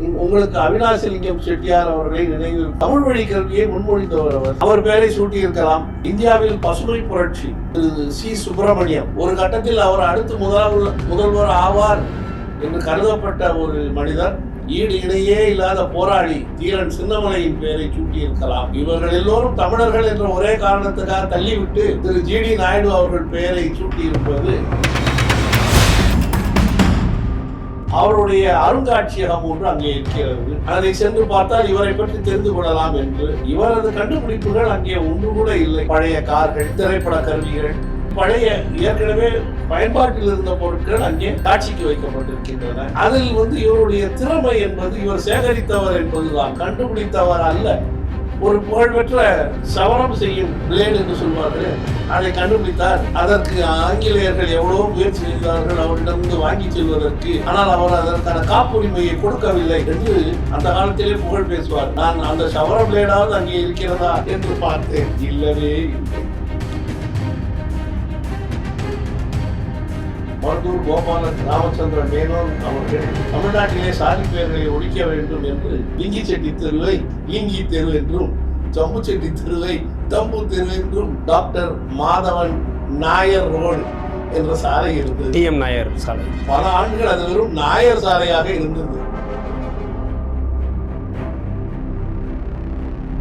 உங்களுக்கு அவினாசிலிங்கம் செட்டியார் அவர்களை நினைவில் தமிழ் வழி கல்வியை முன்மொழிந்தவர் அவர் பெயரை சூட்டியிருக்கலாம். இந்தியாவில் பசுமை புரட்சி திரு சி சுப்பிரமணியம் ஒரு கட்டத்தில் அவர் அடுத்து முதல்வர் ஆவார் என்று கருதப்பட்ட ஒரு மனிதர் ஈடு இணையே இல்லாத போராளி தீரன் சின்னமலையின் பெயரை சூட்டியிருக்கலாம். இவர்கள் எல்லோரும் தமிழர்கள் என்ற ஒரே காரணத்துக்காக தள்ளிவிட்டு திரு ஜிடி நாயுடு அவர்கள் பெயரை சூட்டியிருப்பது அவருடைய அருங்காட்சியகம் ஒன்று அங்கே இருக்கிறது. அதை சென்று பார்த்தால் இவரை பற்றி தெரிந்து கொள்ளலாம் என்று. இவரது கண்டுபிடிப்புகள் அங்கே ஒன்று கூட இல்லை. பழைய கார்கள், திரைப்பட கருவிகள், பழைய ஏற்கனவே பயன்பாட்டில் இருந்த பொருட்கள் அங்கே காட்சிக்கு வைக்கப்பட்டிருக்கின்றன. அதில் இவருடைய திறமை என்பது இவர் சேகரித்தவர் என்பதுதான், கண்டுபிடித்தவர் அல்ல. ஒரு புகழ்பெற்ற சவரம் செய்யும் பிளேடு என்று சொல்வார்கள், அதை கண்டுபிடித்தார். அதற்கு ஆங்கிலேயர்கள் எவ்வளவோ முயற்சி செய்தார்கள் அவரிடமிருந்து வாங்கி செல்வதற்கு. ஆனால் அவர் அதற்கான காப்புரிமையை கொடுக்கவில்லை என்று அந்த காலத்திலே புகழ் பேசுவார். நான் அந்த சவர பிளேடாவது அங்கே இருக்கிறதா என்று பார்த்தேன், இல்லவே இல்லை. மருதூர் கோபால ராமச்சந்திர மேனோன் அவர்கள் தமிழ்நாட்டிலே சாதி பெயர்களை ஒழிக்க வேண்டும் என்று லிங்கி செட்டி தெருவை லிங்கி தெரு என்றும், ஜம்பு செட்டி தெருவை தம்பு தெரு என்றும், டாக்டர் மாதவன் நாயர் ரோடு என்ற சாலை இருந்தது. டி.எம். நாயர் சாலை. பல ஆண்டுகள் அது வெறும் நாயர் சாலையாக இருந்தது.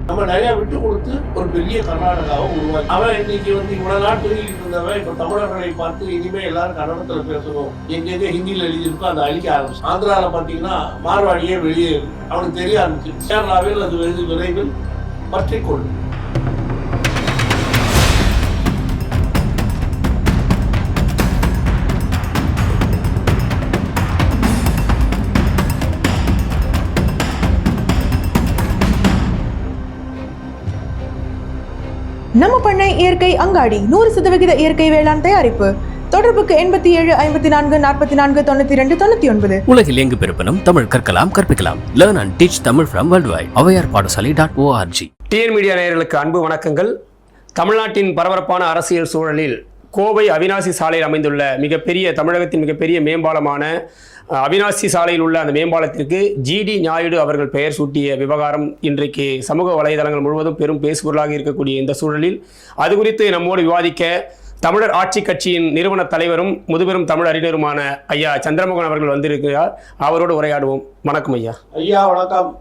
நம்ம நிறைய விட்டு கொடுத்து ஒரு பெரிய கர்நாடகாவை உருவாக்கி அவன் இன்னைக்கு இவ்வளவு நாள் தூங்கிட்டு இருந்தவன் இப்ப தமிழர்களை பார்த்து இனிமே எல்லாரும் கன்னடத்துல பேசணும், எங்கெங்க ஹிந்தியில எழுதியிருக்கோ அதை அழிக்க ஆரம்பிச்சு. ஆந்திரால பாத்தீங்கன்னா மார்வாடியே வெளியே அவனுக்கு தெரிய ஆரம்பிச்சு. கேரளாவில் அது விரைவில் பற்றிக்கொள்ளும். நம்ம பண்ணை இயற்கை அங்காடி 100% இயற்கை வேளாண் தயாரிப்பு. தொடர்புக்கு 87 54 44 92 99. உலகில் எங்கு பிறப்பினும் தமிழ் கற்கலாம், கற்பிக்கலாம். Learn and teach Tamil from worldwide. avayarpaadasali.org. TN media நேயர்களுக்கு அன்பு வணக்கங்கள். தமிழ்நாட்டின் பரபரப்பான அரசியல் சூழலில் கோவை அவினாசி சாலையில் அமைந்துள்ள தமிழகத்தின் மிகப்பெரிய மேம்பாலமான அவினாசி சாலையில் உள்ள அந்த மேம்பாலத்திற்கு ஜிடி நாயுடு அவர்கள் பெயர் சூட்டிய விவகாரம் இன்றைக்கு சமூக வலைதளங்கள் முழுவதும் பெரும் பேசுபொருளாக இருக்கக்கூடிய இந்த சூழலில் அது குறித்து நம்மோடு விவாதிக்க தமிழர் ஆட்சி கட்சியின் நிறுவன தலைவரும் முதுபெரும் தமிழ் அறிஞருமான ஐயா சந்திரமோகன் அவர்கள் வந்திருக்கிறார். அவரோடு உரையாடுவோம். வணக்கம் ஐயா. ஐயா வணக்கம்.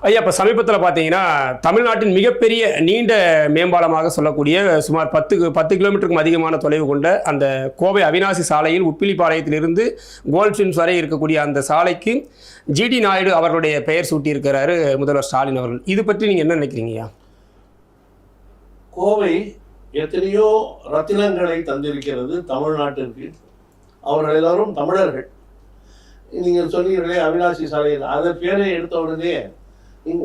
ஐயா, இப்போ சமீபத்தில் பார்த்தீங்கன்னா தமிழ்நாட்டின் மிகப்பெரிய நீண்ட மேம்பாலமாக சொல்லக்கூடிய சுமார் 10 கிலோமீட்டருக்கும் அதிகமான தொலைவு கொண்ட அந்த கோவை அவினாசி சாலையில் உப்பிலிப்பாளையத்திலிருந்து கோல்ஃபின்ஸ் வரை இருக்கக்கூடிய அந்த சாலைக்கு ஜிடி நாயுடு அவர்களுடைய பெயர் சூட்டியிருக்கிறாரு முதல்வர் ஸ்டாலின் அவர்கள். இது பற்றி நீங்கள் என்ன நினைக்கிறீங்கய்யா? கோவை எத்தனையோ ரத்தினங்களை தந்திருக்கிறது தமிழ்நாட்டிற்கு. அவர்கள் எல்லாரும் தமிழர்கள். நீங்கள் சொன்னீர்களே அவினாசி சாலையில், அதன் பேரை எடுத்த உடனே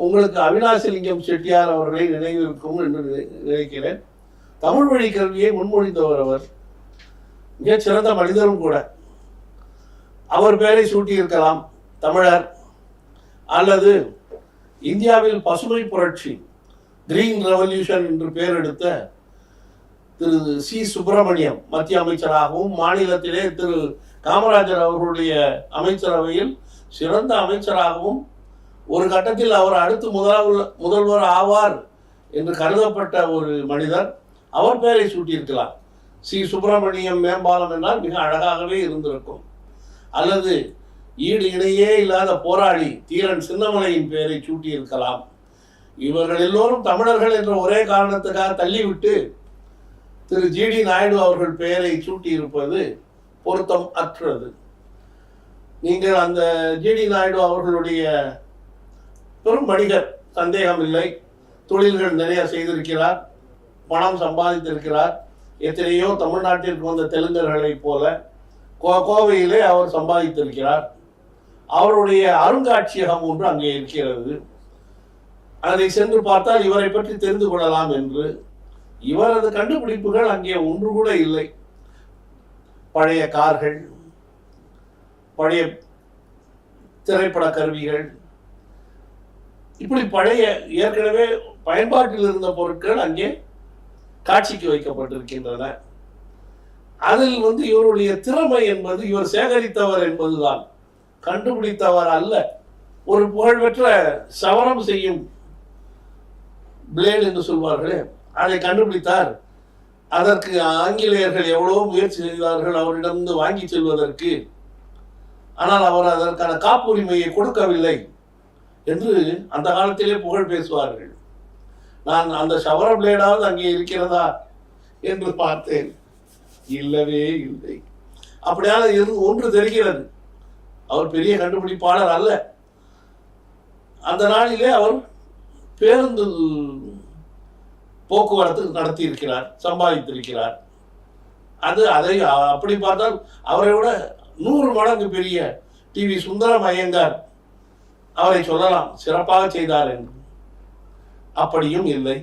உங்களுக்கு அவினாசிலிங்கம் செட்டியார் அவர்களை நினைவிருக்கும் என்று நினைக்கிறேன். தமிழ் வழி கல்வியை முன்மொழிந்தவர் அவர். மிகச் சிறந்த மனிதரும் கூட. அவர் பெயரை சூட்டியிருக்கலாம் தமிழர். அல்லது இந்தியாவில் பசுமை புரட்சி கிரீன் ரெவல்யூஷன் என்று பெயர் எடுத்த திரு சி சுப்பிரமணியம் மத்திய அமைச்சராகவும், மாநிலத்திலே திரு காமராஜர் அவர்களுடைய அமைச்சரவையில் சிறந்த அமைச்சராகவும், ஒரு கட்டத்தில் அவர் அடுத்து முதல்வர் ஆவார் என்று கருதப்பட்ட ஒரு மனிதர், அவர் பெயரை சூட்டியிருக்கலாம். சி சுப்பிரமணியம் மேம்பாலம் என்றால் மிக அழகாகவே இருந்திருக்கும். அல்லது ஈடு இணையே இல்லாத போராளி தீரன் சின்னமலையின் பெயரை சூட்டியிருக்கலாம். இவர்கள் எல்லோரும் தமிழர்கள் என்ற ஒரே காரணத்துக்காக தள்ளிவிட்டு திரு ஜிடி நாயுடு அவர்கள் பெயரை சூட்டியிருப்பது பொருத்தம் அற்றது. நீங்கள் அந்த ஜிடி நாயுடு அவர்களுடைய பெரும் வணிகர், சந்தேகம் இல்லை. தொழில்கள் நிறைய செய்திருக்கிறார், பணம் சம்பாதித்திருக்கிறார். எத்தனையோ தமிழ்நாட்டிற்கு வந்த தெலுங்கர்களை போல கோவையிலே அவர் சம்பாதித்திருக்கிறார். அவருடைய அருங்காட்சியகம் ஒன்று அங்கே இருக்கிறது. அதை சென்று பார்த்தால் இவரை பற்றி தெரிந்து கொள்ளலாம் என்று. இவரது கண்டுபிடிப்புகள் அங்கே ஒன்று கூட இல்லை. பழைய கார்கள், பழைய திரைப்பட கருவிகள், இப்படி பழைய ஏற்கனவே பயன்பாட்டில் இருந்த பொருட்கள் அங்கே காட்சிக்கு வைக்கப்பட்டிருக்கின்றன. அதில் இவருடைய திறமை என்பது இவர் சேகரித்தவர் என்பதுதான், கண்டுபிடித்தவர் அல்ல. ஒரு புகழ்பெற்ற சவரம் செய்யும் பிளேடு என்று சொல்வார்களே, அதை கண்டுபிடித்தார். அதற்கு ஆங்கிலேயர்கள் எவ்வளவோ முயற்சி செய்தார்கள் அவரிடமிருந்து வாங்கி செல்வதற்கு. ஆனால் அவர் அதற்கான காப்புரிமையை கொடுக்கவில்லை என்று அந்த காலத்திலே புகழ் பேசுவார்கள். நான் அந்த சவர பிளேடாவது அங்கே இருக்கிறதா என்று பார்த்தேன், இல்லவே இல்லை. அப்படியான ஒன்று தெரிகிறது, அவர் பெரிய கண்டுபிடிப்பாளர் அல்ல. அந்த நாளிலே அவர் பேருந்து போக்குவரத்து நடத்தி இருக்கிறார், சம்பாதித்திருக்கிறார். அதை அப்படி பார்த்தால் அவரை விட 100 மடங்கு பெரிய டிவி சுந்தரம் ஐயங்கார் அவரை சொல்லலாம் சிறப்பாக செய்தார் என்று. அப்படியும் இல்லை.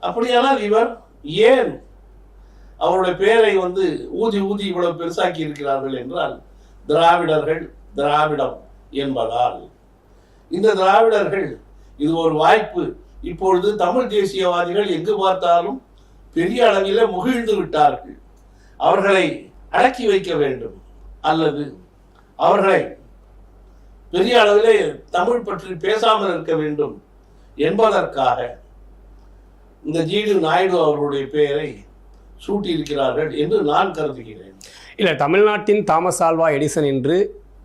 அப்படியானால் இவர் ஏன் அவருடைய பெயரை ஊதி ஊதி இவ்வளவு பெருசாக்கி இருக்கிறார்கள் என்றால், திராவிடர்கள் திராவிடம் என்பதால். இந்த திராவிடர்கள் இது ஒரு வாய்ப்பு. இப்பொழுது தமிழ் தேசியவாதிகள் எங்கு பார்த்தாலும் பெரிய அளவில் முகிழ்ந்து விட்டார்கள். அவர்களை அடக்கி வைக்க வேண்டும், அல்லது அவர்களை பெரிய அளவிலே தமிழ் பற்றி பேசாமல் இருக்க வேண்டும் என்பதற்காக இந்த ஜிடி நாயுடு அவர்களுடைய பெயரை சூட்டியிருக்கிறார்கள் என்று நான் கருதுகிறேன். இல்லை, தமிழ்நாட்டின் தாமஸ் ஆல்வா எடிசன் என்று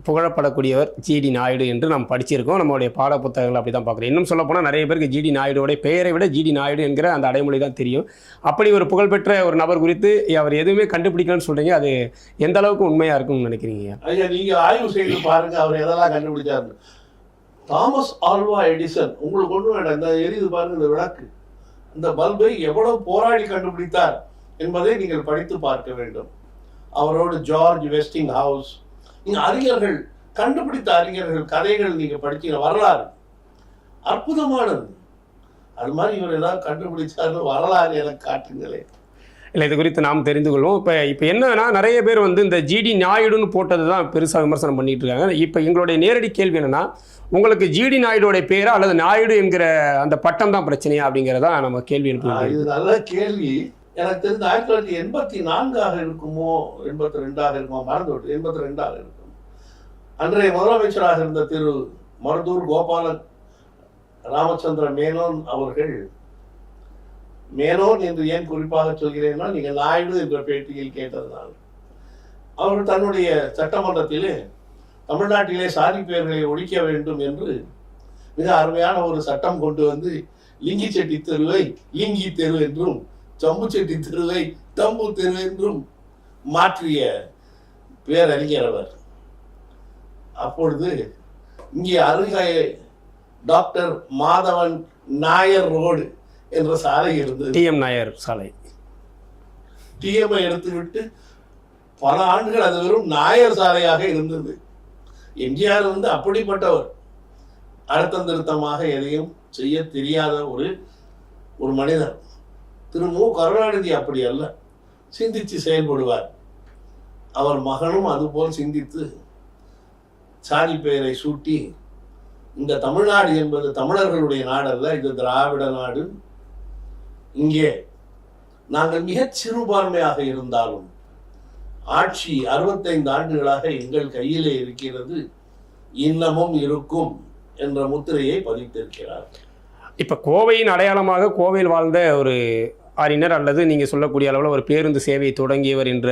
புகழப்படக்கூடியவர் ஜிடி நாயுடு என்று நாம் படிச்சிருக்கோம். நம்மளுடைய பாட புத்தகங்கள் அப்படி தான் பார்க்குறோம். இன்னும் சொல்லப்போனால் நிறைய பேருக்கு ஜிடி நாயுடுவோடைய பெயரை விட ஜிடி நாயுடு என்கிற அந்த அடைமொழி தான் தெரியும். அப்படி ஒரு புகழ்பெற்ற ஒரு நபர் குறித்து அவர் எதுவுமே கண்டுபிடிக்கலன்னு சொல்கிறீங்க, அது எந்த அளவுக்கு உண்மையாக இருக்கும்னு நினைக்கிறீங்க? ஐயா, நீங்கள் ஆய்வு செய்து பாருங்க அவர் எதெல்லாம் கண்டுபிடிச்சாரு. தாமஸ் ஆல்வா எடிசன், உங்களுக்கு ஒன்றும் வேண்டாம், இந்த எரியுது பாருங்க இந்த விளக்கு, இந்த பல்பை எவ்வளவு போராடி கண்டுபிடித்தார் என்பதை நீங்கள் படித்து பார்க்க வேண்டும். அவரோடு ஜார்ஜ் வெஸ்டிங் ஹவுஸ், நீங்க அறிஞர்கள், கண்டுபிடித்த அறிஞர்கள் கதைகள் நீங்க படிச்சீங்க, வரலாறு அற்புதமானது. அது மாதிரி இவர் ஏதாவது கண்டுபிடிச்சாரு, வரலாறு எனக்கு காட்டுங்களே. இல்லை, இது குறித்து நாம் தெரிந்து கொள்வோம். இப்போ என்னன்னா, நிறைய பேர் இந்த ஜிடி நாயுடுன்னு போட்டது தான் பெருசாக விமர்சனம் பண்ணிட்டு இருக்காங்க. இப்போ எங்களுடைய நேரடி கேள்வி என்னன்னா, உங்களுக்கு ஜிடி நாயுடுடைய பேரா அல்லது நாயுடு என்கிற அந்த பட்டம் தான் பிரச்சனையா அப்படிங்கிறதா நம்ம கேள்வி எழுப்புவோம். இது நல்ல கேள்வி. எனக்கு தெரிஞ்ச 1984 இருக்குமோ 82 இருக்குமோ, மறந்துவிட்டு 82 இருக்கும். அன்றைய முதலமைச்சராக இருந்த திரு மருதூர் கோபால ராமச்சந்திர மேனோன் அவர்கள், மேனோன் என்று ஏன் குறிப்பாக சொல்கிறேன்னா, நீங்கள் நாயுடு என்ற பேட்டியில் கேட்டதுனால், அவர்கள் தன்னுடைய சட்டமன்றத்திலே தமிழ்நாட்டிலே சாதி பெயர்களை ஒழிக்க வேண்டும் என்று மிக அருமையான ஒரு சட்டம் கொண்டு வந்து லிங்கி செட்டி தெருவை லிங்கி தெரு என்றும், சம்பு செட்டி தெருவை தம்பு தெரு என்றும் மாற்றிய பேரறிஞர் அவர். அப்பொழுது இங்கே அருகே டாக்டர் மாதவன் நாயர் ரோடு என்ற சாலை இருந்தது. டிஎம் நாயர் சாலை. டிஎம்ஐ எடுத்துவிட்டு பல ஆண்டுகள் அது வெறும் நாயர் சாலையாக இருந்தது. எம்ஜிஆர் அப்படிப்பட்டவர், அழுத்தம் திருத்தமாக எதையும் செய்ய தெரியாத ஒரு மனிதர். திரு மு கருணாநிதி அப்படி அல்ல, சிந்தித்து செயல்படுவார். அவர் மகனும் அதுபோல் சிந்தித்து சாதி பெயரை சூட்டி, இந்த தமிழ்நாடு என்பது தமிழர்களுடைய நாடல்ல, இது திராவிட நாடு. இங்கே நாங்கள் மிகச் சிறுபான்மையாக இருந்தாலும் ஆட்சி 65 ஆண்டுகளாக எங்கள் கையிலே இருக்கிறது, இன்னமும் இருக்கும் என்ற முத்திரையை பதித்திருக்கிறார். இப்போ கோவையின் அடையாளமாக கோவையில் வாழ்ந்த ஒரு அறிஞர் அல்லது நீங்கள் சொல்லக்கூடிய அளவில் ஒரு பேருந்து சேவையை தொடங்கியவர் என்ற,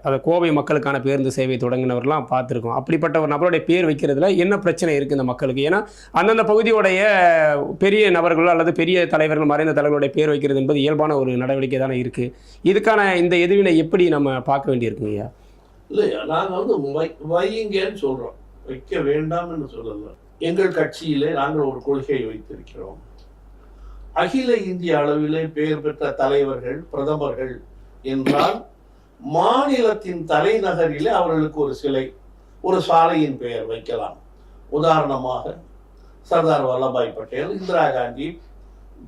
அந்த கோவை மக்களுக்கான பேருந்து சேவையை தொடங்கினவர்லாம் பார்த்துருக்கோம். அப்படிப்பட்ட ஒரு நபருடைய பேர் வைக்கிறதுல என்ன பிரச்சனை இருக்குது இந்த மக்களுக்கு? ஏன்னா அந்தந்த பகுதியோடைய பெரிய நபர்கள் அல்லது பெரிய தலைவர்கள், மறைந்த தலைவர்களுடைய பேர் வைக்கிறது என்பது இயல்பான ஒரு நடவடிக்கை தானே இருக்குது. இதுக்கான இந்த எதிர்வினை எப்படி நம்ம பார்க்க வேண்டியிருக்குங்கய்யா? இல்லையா, நாங்கள் வைங்கன்னு சொல்கிறோம், வைக்க வேண்டாம்னு சொல்லலாம். எங்கள் கட்சியிலே நாங்கள் ஒரு கொள்கையை வைத்திருக்கிறோம். அகில இந்திய அளவிலே பெயர் பெற்ற தலைவர்கள், பிரதமர்கள் என்றால் மாநிலத்தின் தலைநகரிலே அவர்களுக்கு ஒரு சிலை, ஒரு சாலையின் பெயர் வைக்கலாம். உதாரணமாக சர்தார் வல்லபாய் பட்டேல், இந்திரா காந்தி,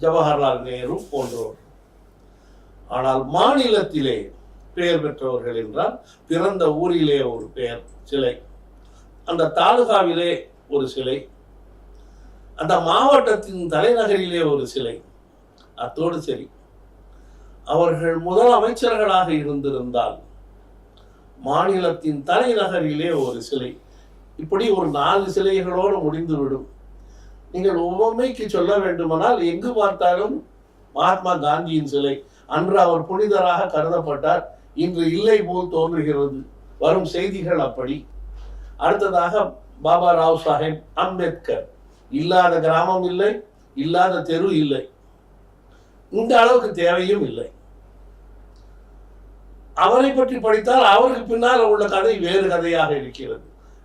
ஜவஹர்லால் நேரு போன்றோர். ஆனால் மாநிலத்திலே பெயர் பெற்றவர்கள் என்றால் பிறந்த ஊரிலே ஒரு பெயர் சிலை, அந்த தாலுகாவிலே ஒரு சிலை, அந்த மாவட்டத்தின் தலைநகரிலே ஒரு சிலை. அத்தோடு சரி, அவர்கள் முதலமைச்சர்களாக இருந்திருந்தால் மாநிலத்தின் தலைநகரிலே ஒரு சிலை. இப்படி ஒரு 4 சிலைகளோடு முடிந்துவிடும். நீங்கள் உவமைக்கு சொல்ல வேண்டுமானால் எங்கு பார்த்தாலும் மகாத்மா காந்தியின் சிலை. அன்று அவர் புனிதராக கருதப்பட்டார், இன்று இல்லை போல் தோன்றுகிறது. வரும் செய்திகள் அப்படி. அடுத்ததாக பாபா ராவ் சாஹேப் அம்பேத்கர். இல்லாத கிராமம் இல்லை, இல்லாத தெரு இல்லை, இந்த அளவுக்கு தேவையும் இல்லை. அவரை பற்றி படித்தால் அவருக்கு பின்னால் உள்ள கதை வேறு கதையாக இருக்கிறது.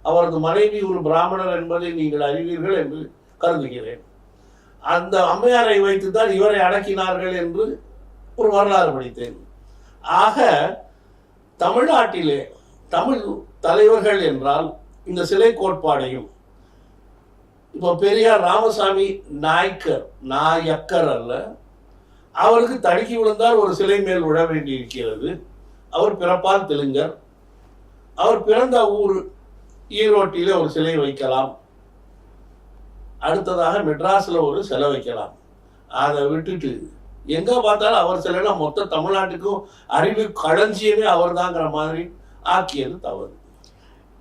அவரது மனைவி ஒரு பிராமணர் என்பதை நீங்கள் அறிவீர்கள் என்று கருதுகிறேன். அந்த அம்மையாரை வைத்துத்தான் இவரை அடக்கினார்கள் என்று ஒரு வரலாறு படித்தேன். ஆக தமிழ்நாட்டிலே தமிழ் தலைவர்கள் என்றால் இந்த சிலை கோட்பாடையும், இப்போ பெரியார் ராமசாமி நாயக்கர் அல்ல, அவருக்கு தடுக்கி விழுந்தால் ஒரு சிலை மேல் விழ வேண்டி இருக்கிறது. அவர் பிறப்பால் தெலுங்கர், அவர் பிறந்த ஊர் ஈரோட்டிலே ஒரு சிலை வைக்கலாம், அடுத்ததாக மெட்ராஸ்ல ஒரு சிலை வைக்கலாம். அதை விட்டுட்டு எங்க பார்த்தாலும் அவர் சிலைனா மொத்த தமிழ்நாட்டுக்கும் அறிவு களஞ்சியமே அவர் தாங்கிற மாதிரி ஆக்கியது தவறு.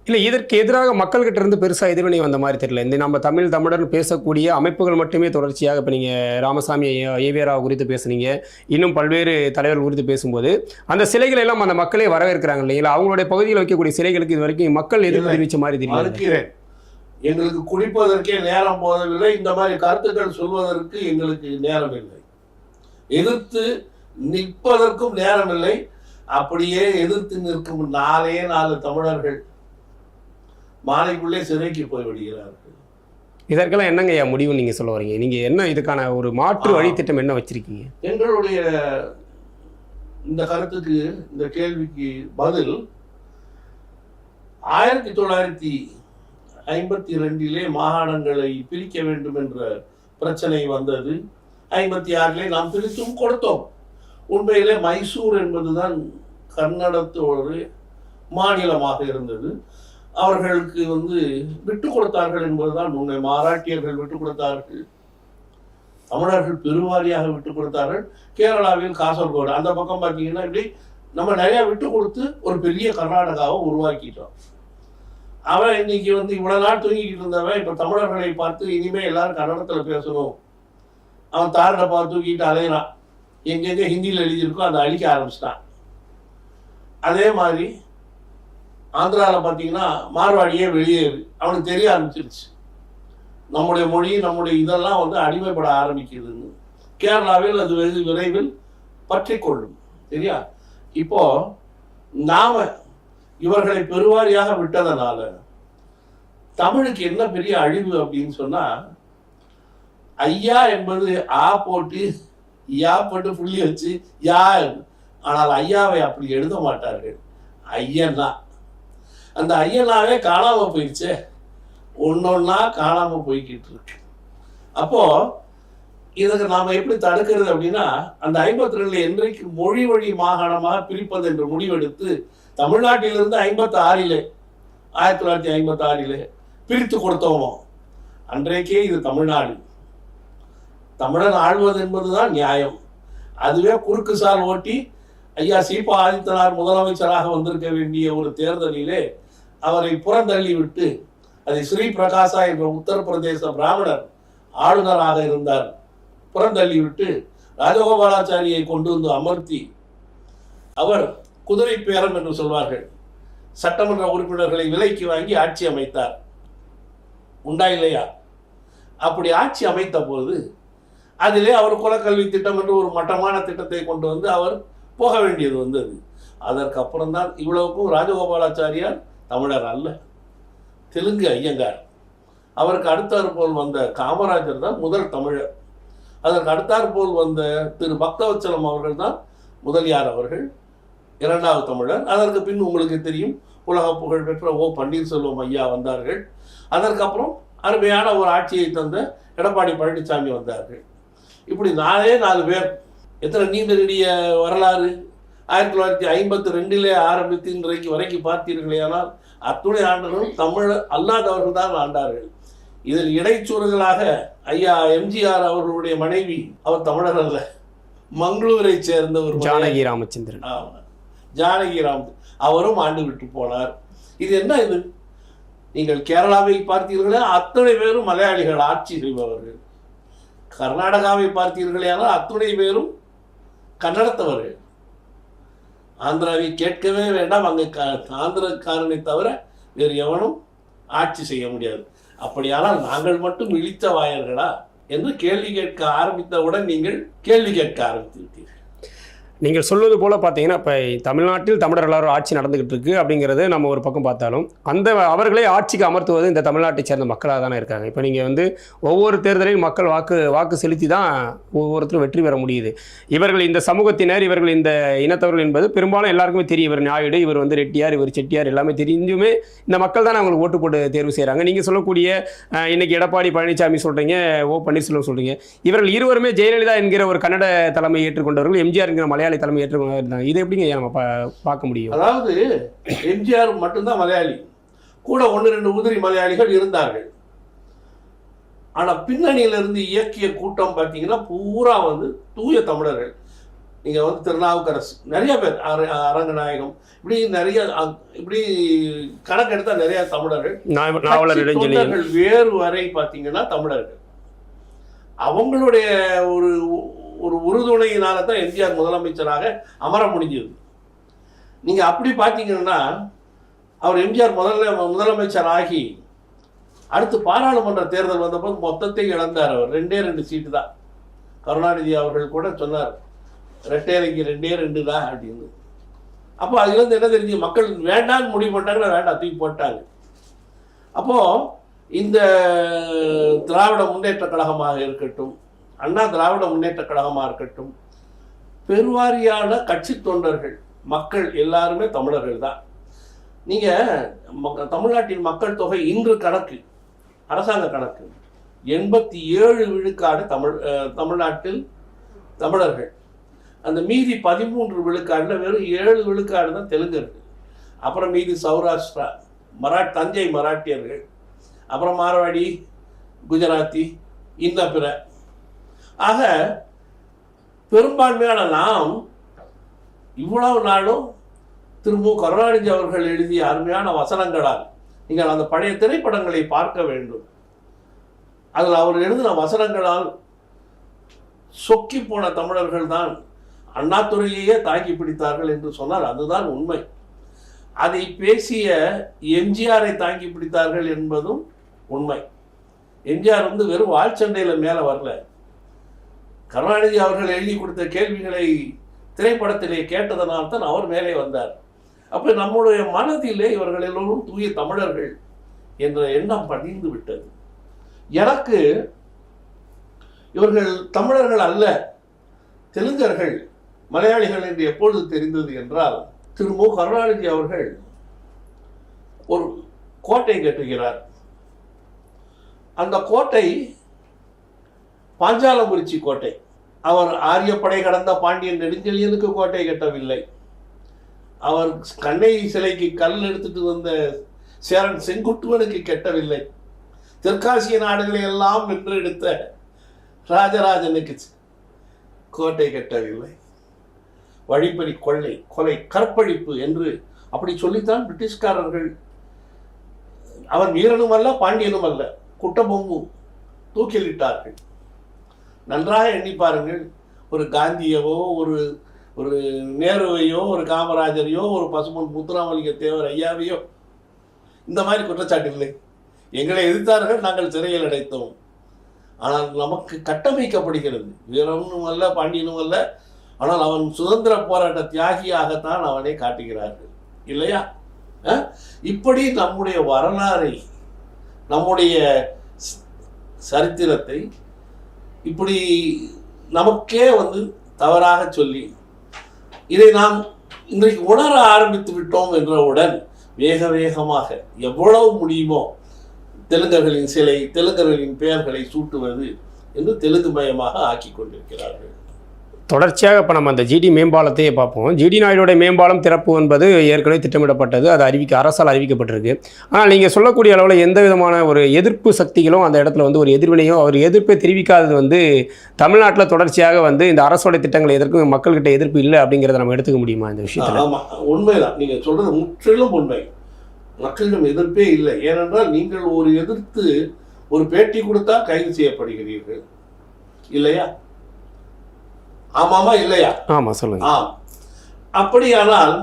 இல்லை, இதற்கு எதிராக மக்கள்கிட்ட இருந்து பெருசாக எதிர்வினை வந்த மாதிரி தெரியல. இந்த நம்ம தமிழர் பேசக்கூடிய அமைப்புகள் மட்டுமே தொடர்ச்சியாக, இப்போ நீங்கள் ராமசாமி ஏவியராவை குறித்து பேசுனீங்க, இன்னும் பல்வேறு தலைவர்கள் குறித்து பேசும்போது அந்த சிலைகள் எல்லாம் அந்த மக்களே வரவேற்கிறாங்க இல்லைங்களா? அவங்களுடைய பகுதியில் வைக்கக்கூடிய சிலைகளுக்கு இது வரைக்கும் மக்கள் எதிர்ப்பு தெரிவித்த மாதிரி தெரியும். எங்களுக்கு குடிப்பதற்கே நேரம் போதவில்லை, இந்த மாதிரி கருத்துக்கள் சொல்வதற்கு எங்களுக்கு நேரம் இல்லை, எதிர்த்து நிற்பதற்கும் நேரம் இல்லை. அப்படியே எதிர்த்து நிற்கும் 4 தமிழர்கள் மாலைக்குள்ளே சிறைக்கு போய் விடுகிறார்கள். இதற்கெல்லாம் என்னங்க ஐயா முடிவு நீங்க சொல்ல வரீங்க? நீங்க என்ன இதுக்கான ஒரு மாற்று வழித்திட்டம் என்ன வச்சிருக்கீங்க? எங்களுடைய இந்த கருத்துக்கு, இந்த கேள்விக்கு பதில் 1952 மாகாணங்களை பிரிக்க வேண்டும் என்ற பிரச்சனை வந்தது. 56 நாம் பிரித்தும் கொடுத்தோம். உண்மையிலே மைசூர் என்பதுதான் கர்நாடகத்தோடு மாநிலமாக இருந்தது. அவர்களுக்கு விட்டு கொடுத்தார்கள் என்பதுதான் உண்மை. மராட்டியர்கள் விட்டு கொடுத்தார்கள், தமிழர்கள் பெருவாரியாக விட்டு கொடுத்தார்கள். கேரளாவில் காசர்கோடு அந்த பக்கம் பார்த்தீங்கன்னா இப்படி நம்ம நிறைய விட்டு கொடுத்து ஒரு பெரிய கர்நாடகாவை உருவாக்கிட்டோம். அவன் இன்னைக்கு இவ்வளவு நாள் தூங்கிக்கிட்டு இருந்தவன் இப்ப தமிழர்களை பார்த்து இனிமே எல்லாரும் கன்னடத்துல பேசணும், அவன் தாரட பார்த்து தூக்கிட்டு அலையிறான். எங்கெங்க ஹிந்தியில் எழுதியிருக்கோ அதை அழிக்க ஆரம்பிச்சிட்டான். அதே மாதிரி ஆந்திராவில் பார்த்தீங்கன்னா மார்வாடியே வெளியேறு, அவனுக்கு தெரிய ஆரம்பிச்சிருச்சு நம்முடைய மொழி நம்முடைய இதெல்லாம் அடிமைப்பட ஆரம்பிக்குதுன்னு. கேரளாவில் அது வெகு விரைவில் பற்றி கொள்ளும். சரியா? இப்போ நாம இவர்களை பெருவாரியாக விட்டதனால தமிழுக்கு என்ன பெரிய அழிவு அப்படின்னு சொன்னா, ஐயா என்பது ஆ போட்டு யா போட்டு புள்ளி வச்சு யா, ஆனால் ஐயாவை அப்படி எழுத மாட்டார்கள், ஐயன்னா. அந்த ஐயனாவே காணாம போயிடுச்சே, ஒன்னொன்னா காணாம போய்கிட்டு இருக்கு. அப்போ இதுக்கு நாம எப்படி தடுக்கிறது அப்படின்னா, அந்த 52 என்றைக்கு மொழி வழி மாகாணமாக பிரிப்பது என்று முடிவெடுத்து தமிழ்நாட்டிலிருந்து 1956 பிரித்து கொடுத்தோமோ அன்றைக்கே இது தமிழ்நாடு, தமிழன் ஆழ்வது என்பதுதான் நியாயம். அதுவே குறுக்கு சால் ஓட்டி ஐயா சீபா ஆதித்தனார் முதலமைச்சராக வந்திருக்க வேண்டிய ஒரு தேர்தலிலே அவரை புறந்தள்ளி விட்டு, அதை ஸ்ரீ பிரகாசா என்ற உத்தரப்பிரதேச பிராமணர் ஆளுநராக இருந்தார், புறந்தள்ளி விட்டு ராஜகோபாலாச்சாரியை கொண்டு அமர்த்தி அவர் குதிரை பேரம் என்று சொல்வார்கள், சட்டமன்ற உறுப்பினர்களை விலைக்கு வாங்கி ஆட்சி அமைத்தார். உண்டா இல்லையா? அப்படி ஆட்சி அமைத்த போது அதிலே அவர் குலக்கல்வி திட்டம் என்று ஒரு மட்டமான திட்டத்தை கொண்டு அவர் போக வேண்டியது வந்தது. அதற்கப்புறம் தான் இவ்வளவுக்கும் ராஜகோபாலாச்சாரியார் தமிழர் அல்ல, தெலுங்கு ஐயங்கார். அவருக்கு அடுத்தாற் போல் வந்த காமராஜர் தான் முதல் தமிழர். அதற்கு அடுத்தாற் போல் வந்த திரு பக்தவச்சலம் அவர்கள் தான் முதலியார் அவர்கள் இரண்டாவது தமிழர். அதற்கு பின் உங்களுக்கு தெரியும் உலக புகழ் பெற்ற ஓ பன்னீர்செல்வம் ஐயா வந்தார்கள். அதற்கப்புறம் அருமையான ஒரு ஆட்சியை தந்த எடப்பாடி பழனிசாமி வந்தார்கள். இப்படி 4 பேர். எத்தனை நீண்ட நெடிய வரலாறு! 1952 ஆரம்பித்து இன்றைக்கு வரைக்கும் பார்த்தீர்களே, ஆனால் அத்துணை ஆண்டுகளும் தமிழ் அல்லாதவர்கள் தான் ஆண்டார்கள். இதில் இடைச்சூறுகளாக ஐயா எம்ஜிஆர் அவர்களுடைய மனைவி, அவர் தமிழர் அல்ல, மங்களூரை சேர்ந்த ஒரு ஜானகி ராமச்சந்திரன். ஜானகி ராமச்சந்திரன் அவரும் ஆண்டு விட்டு போனார். இது என்ன? இது நீங்கள் கேரளாவை பார்த்தீர்களே அத்தனை பேரும் மலையாளிகள் ஆட்சி செய்பவர்கள். கர்நாடகாவை பார்த்தீர்களே ஆனால் அத்தனை பேரும் கன்னடத்தவர்கள். ஆந்திராவை கேட்கவே வேண்டாம், அங்கே ஆந்திரக்காரனை தவிர வேறு எவனும் ஆட்சி செய்ய முடியாது. அப்படியானால் நாங்கள் மட்டும் இழித்த வாயர்களா என்று கேள்வி கேட்க ஆரம்பித்தவுடன் நீங்கள் கேள்வி கேட்க ஆரம்பித்து விட்டீர்கள். நீங்கள் சொல்வது போல் பார்த்தீங்கன்னா இப்போ தமிழ்நாட்டில் தமிழர் எல்லாரும் ஆட்சி நடந்துகிட்டு இருக்கு அப்படிங்கிறது நம்ம ஒரு பக்கம் பார்த்தாலும் அவர்களே ஆட்சிக்கு அமர்த்துவது இந்த தமிழ்நாட்டை சேர்ந்த மக்களாக தானே இருக்காங்க. இப்போ நீங்கள் வந்து ஒவ்வொரு தேர்தலையும் மக்கள் வாக்கு செலுத்தி தான் ஒவ்வொருத்தரும் வெற்றி பெற முடியுது. இவர்கள் இந்த சமூகத்தினர், இவர்கள் இந்த இனத்தவர்கள் என்பது பெரும்பாலும் எல்லாருக்குமே தெரியும். இவர் நாயுடு, இவர் வந்து ரெட்டியார், இவர் செட்டியார் எல்லாமே தெரிஞ்சுமே இந்த மக்கள் தான் அவங்களுக்கு ஓட்டு போட்டு தேர்வு செய்கிறாங்க. நீங்கள் சொல்லக்கூடிய இன்னைக்கு எடப்பாடி பழனிசாமி சொல்கிறீங்க, ஓ பன்னீர்செல்வம் சொல்கிறீங்க, இவர்கள் இருவருமே ஜெயலலிதா என்கிற ஒரு கன்னட தலைமை ஏற்றுக்கொண்டவர்கள், எம்ஜிஆர் என்கிற மலையாளி தலைமை ஏற்றுக்கொண்டாங்க. இது எப்படிங்க நம்ம பார்க்க முடியும்? அதாவது எம்ஜிஆர் மட்டும்தான் மலையாளி, கூட 1-2 உதிரி மலையாளிகள் இருந்தார்கள். ஆனா பின்னணியில இருந்து இயக்கிய கூட்டம் பார்த்தீங்கன்னா பூரா வந்து தூய தமிழர்கள். நீங்க வந்து திருநாவுக்கரசு, நிறைய பேர், அரங்கநாயகம், இப்படி கணக்கெடுத்தா நிறைய தமிழர்கள். வேறு வரை பார்த்தீங்கன்னா தமிழர்கள். அவங்களுடைய ஒரு உறுதுணையினால தான் எம்ஜிஆர் முதலமைச்சராக அமர முடிஞ்சது. நீங்கள் அப்படி பார்த்தீங்கன்னா அவர் எம்ஜிஆர் முதலமைச்சர் ஆகி அடுத்து பாராளுமன்ற தேர்தல் வந்தபோது மொத்தத்தை இழந்தார். அவர் 2 சீட்டு தான். கருணாநிதி அவர்கள் கூட சொன்னார், ரெட்டையறைக்கு 2 தான் அப்படின்னு. அப்போ அதுலேருந்து என்ன தெரிஞ்சு, மக்கள் வேண்டான்னு முடிவு போட்டாங்கன்னா வேண்டாம், தூக்கி போட்டாங்க. அப்போது இந்த திராவிட முன்னேற்ற கழகமாக இருக்கட்டும், அண்ணா திராவிட முன்னேற்ற கழகமாக இருக்கட்டும், பெருவாரியான கட்சி தொண்டர்கள், மக்கள் எல்லாருமே தமிழர்கள் தான். நீங்கள் தமிழ்நாட்டின் மக்கள் தொகை இன்று கணக்கு, அரசாங்க கணக்கு, 87 விழுக்காடு தமிழ்நாட்டில் தமிழர்கள். அந்த மீதி 13 விழுக்காடில் வெறும் 7 விழுக்காடு தான் தெலுங்கர்கள். அப்புறம் மீதி சௌராஷ்டிரா, தஞ்சை மராட்டியர்கள், அப்புறம் மார்வாடி, குஜராத்தி, இன்ன பிற. ஆக பெரும்பான்மையான நாம் இவ்வளவு நாளும் திரு கருணாநிதி அவர்கள் எழுதிய அருமையான வசனங்களால், நீங்கள் அந்த பழைய திரைப்படங்களை பார்க்க வேண்டும். அதில் அவர் எழுதின வசனங்களால் சொக்கி போன தமிழர்கள் தான் அண்ணாதுரையையே தாக்கி பிடித்தார்கள் என்று சொன்னால் அதுதான் உண்மை. அதை பேசிய எம்ஜிஆரை தாங்கி பிடித்தார்கள் என்பதும் உண்மை. எம்ஜிஆர் வந்து வெறும் வாழ்ச்சண்டையில் மேலே வரல. கருணாநிதி அவர்கள் எழுதி கொடுத்த கேள்விகளை திரைப்படத்திலே கேட்டதனால்தான் அவர் மேலே வந்தார். அப்போ நம்முடைய மனதிலே இவர்கள் எல்லோரும் தூய தமிழர்கள் என்ற எண்ணம் பதிந்து விட்டது. எனக்கு இவர்கள் தமிழர்கள் அல்ல, தெலுங்கர்கள், மலையாளிகள் என்று எப்பொழுது தெரிந்தது என்றால், திரு கருணாநிதி அவர்கள் ஒரு கோட்டை கட்டுகிறார். அந்த கோட்டை பாஞ்சாலங்குறிச்சி கோட்டை. அவர் ஆரியப்படை கடந்த பாண்டியன் நெடுஞ்செழியனுக்கு கோட்டை கட்டவில்லை. அவர் கண்ணை சிலைக்கு கல் எடுத்துட்டு வந்த சேரன் செங்குட்டுவனுக்கு கட்டவில்லை. தெற்காசிய நாடுகளை எல்லாம் வென்று எடுத்த ராஜராஜனுக்கு கோட்டை கட்டவில்லை. வழிப்பறி, கொள்ளை, கொலை, கற்பழிப்பு என்று அப்படி சொல்லித்தான் பிரிட்டிஷ்காரர்கள், அவர் வீரனும் அல்ல பாண்டியனும் அல்ல, குட்டபொம்மு தூக்கிலிட்டார்கள். நன்றாக எண்ணி பாருங்கள். ஒரு காந்தியவோ, ஒரு நேருவையோ, ஒரு காமராஜரையோ, ஒரு பசுமன் முத்துராமலிங்க தேவர் ஐயாவையோ இந்த மாதிரி குற்றச்சாட்டு இல்லை. எங்களை எதிர்த்தார்கள், நாங்கள் சிறையில் அடைத்தோம். ஆனால் நமக்கு கட்டமைக்கப்படுகிறது, வீரனும் அல்ல பாண்டியனும் அல்ல, ஆனால் அவன் சுதந்திர போராட்ட தியாகியாகத்தான் அவனை காட்டுகிறார்கள் இல்லையா? இப்படி நம்முடைய வரலாறை, நம்முடைய சரித்திரத்தை இப்படி நமக்கே வந்து தவறாக சொல்லி இதை நாம் இன்றைக்கு உணர ஆரம்பித்து விட்டோம் என்றவுடன் வேக வேகமாக எவ்வளவு முடியுமோ தெலுங்கர்களின் சிலை, தெலுங்கர்களின் பெயர்களை சூட்டுவது என்று தெலுங்கு மயமாக ஆக்கி கொண்டிருக்கிறார்கள். தொடர்ச்சியாக இப்போ நம்ம அந்த ஜிடி மேம்பாலத்தையே பார்ப்போம். ஜிடி நாயுடைய மேம்பாலம் திறப்பு என்பது ஏற்கனவே திட்டமிடப்பட்டது, அது அரசால் அறிவிக்கப்பட்டிருக்கு. ஆனால் நீங்கள் சொல்லக்கூடிய அளவில் எந்த விதமான ஒரு எதிர்ப்பு சக்திகளும் அந்த இடத்துல வந்து ஒரு எதிர்வினையோ, அவர் எதிர்ப்பை தெரிவிக்காதது வந்து தமிழ்நாட்டில் தொடர்ச்சியாக வந்து இந்த அரசோடைய திட்டங்களை எதற்கும் மக்கள்கிட்ட எதிர்ப்பு இல்லை அப்படிங்கிறத நம்ம எடுத்துக்க முடியுமா இந்த விஷயத்தில்? ஆமாம், உண்மைதான். நீங்கள் சொல்கிறது முற்றிலும் உண்மை. மக்களிடம் எதிர்ப்பே இல்லை. ஏனென்றால் நீங்கள் எதிர்த்து ஒரு பேட்டி கொடுத்தா கைது செய்யப்படுகிறீர்கள் இல்லையா? ஆமாமா இல்லையா? ஆமா, சொல்லுங்க. அப்படியானால்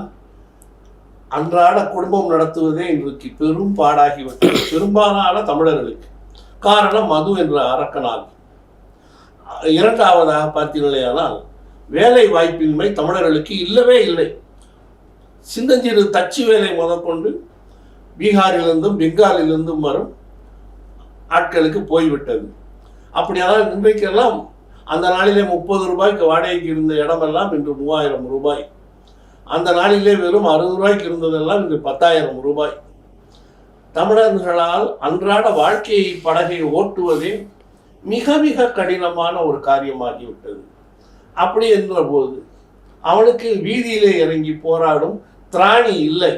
அன்றாட குடும்பம் நடத்துவதே இன்றைக்கு பெரும் பாடாகிவிட்டது பெரும்பாலான தமிழர்களுக்கு. காரணம் மது என்ற அரக்கனால். இரண்டாவதாக பார்த்தீர்களேயானால் வேலை வாய்ப்பின்மை தமிழர்களுக்கு இல்லவே இல்லை. சின்னஞ்சிறு தச்சு வேலை முதற்கொண்டு பீகாரிலிருந்தும் பெங்காலிலிருந்தும் வரும் ஆட்களுக்கு போய்விட்டது. அப்படியானால் இன்றைக்கெல்லாம் அந்த நாளிலே 30 ரூபாய்க்கு வாடகைக்கு இருந்த இடமெல்லாம் இன்று 3000 ரூபாய். அந்த நாளிலே வெறும் 60 ரூபாய்க்கு இருந்ததெல்லாம் இன்று 10,000 ரூபாய். தமிழர்களால் அன்றாட வாழ்க்கையை படகை ஓட்டுவதே மிக மிக கடினமான ஒரு காரியமாகிவிட்டது. அப்படி என்ற போது அவனுக்கு வீதியிலே இறங்கி போராடும் திராணி இல்லை.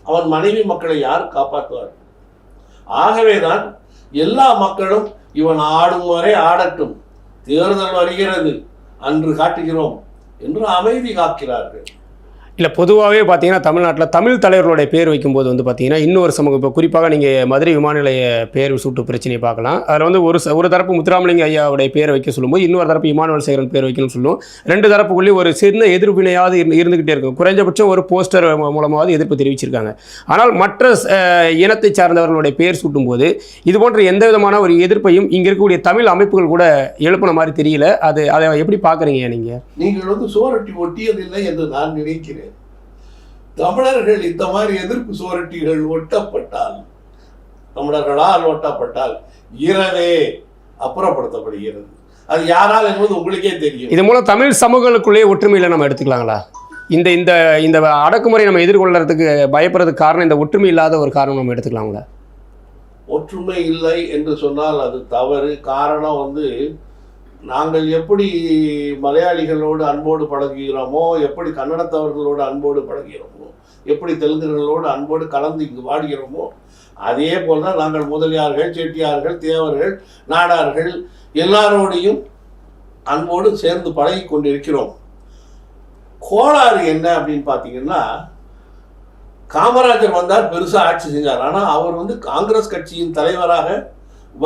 அவன் மனைவி மக்களை யார் காப்பாற்றுவார்? ஆகவேதான் எல்லா மக்களும் இவன் ஆடும் வரை ஆடட்டும், தேர்தல் வருகிறது அன்று காட்டுகிறோம் என்று அமைதி காக்கிறார்கள். இல்லை, பொதுவாகவே பார்த்தீங்கன்னா தமிழ்நாட்டில் தமிழ் தலைவர்களுடைய பேர் வைக்கும்போது வந்து பார்த்தீங்கன்னா இன்னொரு சமூகம், இப்போ குறிப்பாக நீங்கள் மதுரை விமான நிலைய பேர் சூட்டு பிரச்சனையை பார்க்கலாம். அதில் வந்து ஒரு தரப்பு முத்துராமலிங்க ஐயாவுடைய பேரை வைக்க சொல்லும்போது இன்னொரு தரப்பு இமானுவேல் சேகரன் பேர் வைக்கணும்னு சொல்லுவோம். ரெண்டு தரப்புக்குள்ளேயும் ஒரு சின்ன எதிர்ப்பினையாவது இருந்துகிட்டே இருக்கும். குறைஞ்சபட்சம் ஒரு போஸ்டர் மூலமாவது எதிர்ப்பு தெரிவிச்சிருக்காங்க. ஆனால் மற்ற இனத்தை சார்ந்தவர்களுடைய பேர் சூட்டும் போது இது போன்ற எந்த விதமான ஒரு எதிர்ப்பையும் இங்கே இருக்கக்கூடிய தமிழ் அமைப்புகள் கூட எழுப்பின மாதிரி தெரியல. அதை எப்படி பார்க்குறீங்க நீங்கள்? நீங்கள் வந்து சுவரொட்டி ஒட்டியதில்லை என்று நான் நினைக்கிறேன். தமிழர்கள் இந்த மாதிரி எதிர்ப்பு சுவரொட்டிகள் ஒட்டப்பட்டால், தமிழர்களால் ஒட்டப்பட்டால் இரவே அப்புறப்படுத்தப்படுகிறது. அது யாரால் என்பது உங்களுக்கே தெரியும். இது மூலம் தமிழ் சமூகங்களுக்குள்ளே ஒற்றுமையில நம்ம எடுத்துக்கலாங்களா? இந்த இந்த இந்த அடக்குமுறை நம்ம எதிர்கொள்றதுக்கு பயப்படுறதுக்கு காரணம் இந்த ஒற்றுமை இல்லாத ஒரு காரணம் நம்ம எடுத்துக்கலாங்களா? ஒற்றுமை இல்லை என்று சொன்னால் அது தவறு. காரணம் வந்து நாங்கள் எப்படி மலையாளிகளோடு அன்போடு பழகுகிறோமோ, எப்படி கன்னடத்தவர்களோடு அன்போடு பழகுகிறோமோ, எப்படி தெலுங்கர்களோடு அன்போடு கலந்து இங்கு வாடுகிறோமோ, அதே போல் தான் நாங்கள் முதலியார்கள், செட்டியார்கள், தேவர்கள், நாடார்கள் எல்லாரோடையும் அன்போடு சேர்ந்து பழகி கொண்டிருக்கிறோம். கோளாறு என்ன அப்படின்னு பார்த்தீங்கன்னா, காமராஜர் வந்தார், பெருசாக ஆட்சி செஞ்சார். ஆனால் அவர் வந்து காங்கிரஸ் கட்சியின் தலைவராக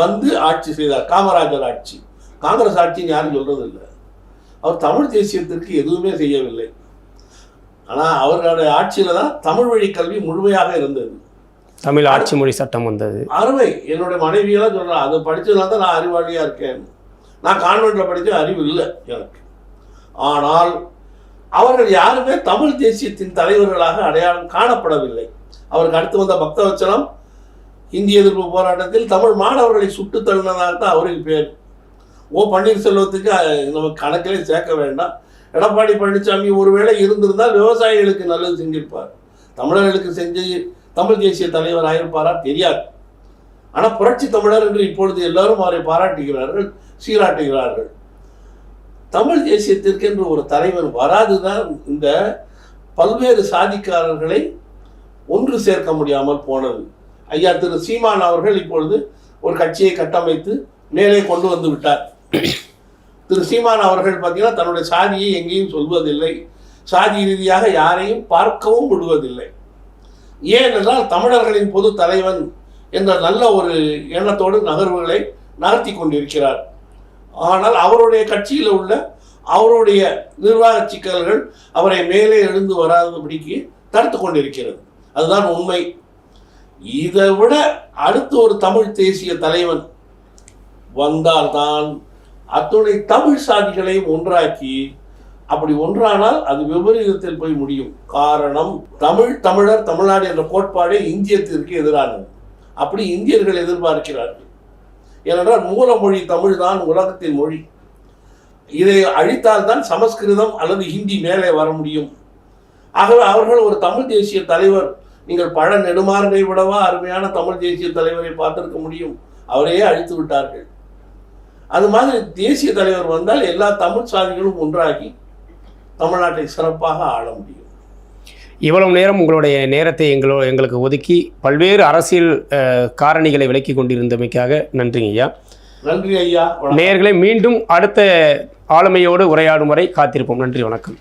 வந்து ஆட்சி செய்தார். காமராஜர் ஆட்சி, காங்கிரஸ் ஆட்சின்னு யாரும் சொல்றது இல்லை. அவர் தமிழ் தேசியத்திற்கு எதுவுமே செய்யவில்லை. ஆனால் அவர்களுடைய ஆட்சியில் தான் தமிழ் வழி கல்வி முழுமையாக இருந்தது. தமிழ் ஆட்சி மொழி சட்டம் வந்தது. அருமை. என்னுடைய மனைவியெல்லாம் சொல்கிறேன், அதை படித்ததுனால தான் நான் அறிவாளியாக இருக்கேன். நான் கான்வென்ட்டில் படித்த அறிவு இல்லை எனக்கு. ஆனால் அவர்கள் யாருமே தமிழ் தேசியத்தின் தலைவர்களாக அடையாளம் காணப்படவில்லை. அவருக்கு அடுத்து வந்த பக்தவச்சலம் இந்திய எதிர்ப்பு போராட்டத்தில் தமிழ் மாணவர்களை சுட்டு தள்ளினதாக தான் அவருக்கு பேர். பன்னீர்செல்வத்துக்கு நம்ம கணக்கிலே சேர்க்க வேண்டாம். எடப்பாடி பழனிசாமி ஒருவேளை இருந்திருந்தால் விவசாயிகளுக்கு நல்லது செஞ்சிருப்பார். தமிழர்களுக்கு செஞ்சு தமிழ் தேசிய தலைவர் ஆயிருப்பாரா தெரியாது. ஆனால் புரட்சி தமிழர் என்று இப்பொழுது எல்லாரும் அவரை பாராட்டுகிறார்கள், சீராட்டுகிறார்கள். தமிழ் தேசியத்திற்கென்று ஒரு தலைவர் வராதுதான் இந்த பல்வேறு சாதிக்காரர்களை ஒன்று சேர்க்க முடியாமல் போனது. ஐயா திரு சீமான் அவர்கள் இப்பொழுது ஒரு கட்சியை கட்டமைத்து மேலே கொண்டு வந்து விட்டார். திரு சீமான் அவர்கள் பார்த்தீங்கன்னா தன்னுடைய சாதியை எங்கேயும் சொல்வதில்லை, சாதி ரீதியாக யாரையும் பார்க்கவும் விடுவதில்லை. ஏனென்றால் தமிழர்களின் பொது தலைவன் என்ற நல்ல ஒரு எண்ணத்தோடு நகர்வுகளை நகர்த்தி கொண்டிருக்கிறார். ஆனால் அவருடைய கட்சியில் உள்ள அவருடைய நிர்வாக சிக்கல்கள் அவரை மேலே எழுந்து வராதபடிக்கு தடுத்து கொண்டிருக்கிறது. அதுதான் உண்மை. இதை விட அடுத்து ஒரு தமிழ் தேசிய தலைவன் வந்தால்தான் அத்துணை தமிழ் சாதிகளையும் ஒன்றாக்கி, அப்படி ஒன்றானால் அது விபரீதத்தில் போய் முடியும். காரணம், தமிழர் தமிழ்நாடு என்ற கோட்பாடே இந்தியத்திற்கு எதிரானது. அப்படி இந்தியர்கள் எதிர்பார்க்கிறார்கள். ஏனென்றால் மூலமொழி தமிழ் தான் உலகத்தின் மொழி. இதை அழித்தால்தான் சமஸ்கிருதம் அல்லது ஹிந்தி மேலே வர முடியும். ஆகவே அவர்கள் ஒரு தமிழ் தேசிய தலைவர், நீங்கள் பழ நெடுமாறனை விடவா அருமையான தமிழ் தேசிய தலைவரை பார்த்திருக்க முடியும், அவரையே அழித்து விட்டார்கள். அது மாதிரி தேசிய தலைவர் வந்தால் எல்லா தமிழ் சாதிகளும் ஒன்றாகி தமிழ்நாட்டை சிறப்பாக ஆள முடியும். இவ்வளவு நேரம் உங்களுடைய நேரத்தை எங்களுக்கு ஒதுக்கி பல்வேறு அரசியல் காரணிகளை விளக்கி கொண்டிருந்தமைக்காக நன்றிங்க ஐயா. நன்றி ஐயா. நேயர்களை மீண்டும் அடுத்த ஆளுமையோடு உரையாடும் வரை காத்திருப்போம். நன்றி, வணக்கம்.